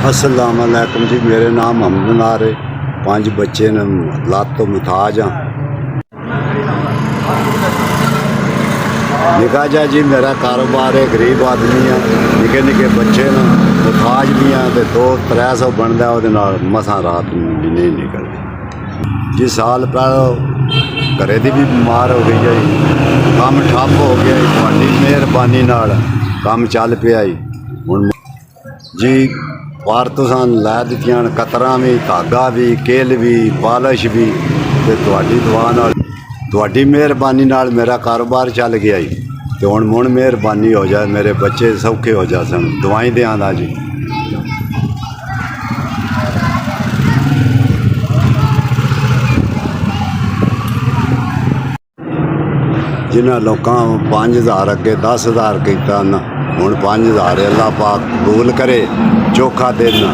अस्सलाम वालेकुम जी। मेरे नाम मोहम्मद नार है। 5 बच्चे ने, लात तो मुताज हाँ। निका जा जी मेरा कारोबार है, गरीब आदमी है, निके निके बच्चे ने, मुताज भी हैं, तो 200-300 बनता है, मसा रात भी नहीं निकलती जी। साल पहले घरे दी भी बीमार हो गई है, काम ठप हो गया, थोड़ी मेहरबानी नाल काम चल पिया हुण जी। पारतुसां लै दित्तियां कतरां भी, धागा भी, केल भी, पालिश भी, ते तुहाडी दुआ नाल, तुहाडी मेहरबानी नाल मेरा कारोबार चल गया जी। तो हुण मेहरबानी हो जाए, मेरे बच्चे सौखे हो जा सन, दवाई देआं दा जी। जिन्हां लोकां 5000 अगे 10,000 कीता ना, हुण 5000 अल्लाह पाक कबूल करे, चोखा देना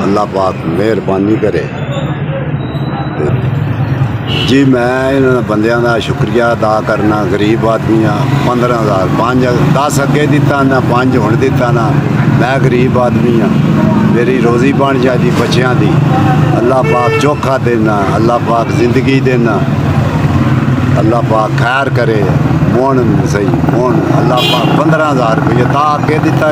अल्लाह पाक मेहरबानी करे जी। मैं इन्होंने बंदियां का शुक्रिया अदा करना। गरीब आदमी हाँ, 15,000 5 10 अगे दिता ना, 5 हुण दिता ना। मैं गरीब आदमी हाँ, मेरी रोज़ी बन जाती बच्चों की। अल्लाह पाक चोखा देना, अल्लाह पाक जिंदगी देना, अल्लाह पाक खैर करे। मोहन सही मोहन अल्लाह पाक 15,000 रुपये ता अगे दिता।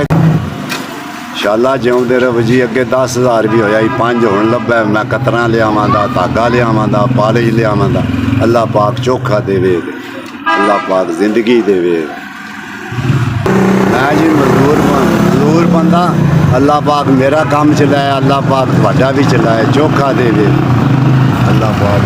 शाला जिउंदे रहो जी। अगे 10,000 भी होया, 5 हुण लब्भा। मैं कतरां लियावां दा, धागा लियावां दा, पालिश लियावां दा। अल्लाह पाक चोखा देवे, अल्लाह पाक जिंदगी देवे। मैं जी मजदूर बंदा, अल्लाह पाक मेरा काम चलाए, अल्लाह पाक तुहाडा भी चलाए, चोखा देवे अल्लाह पाक।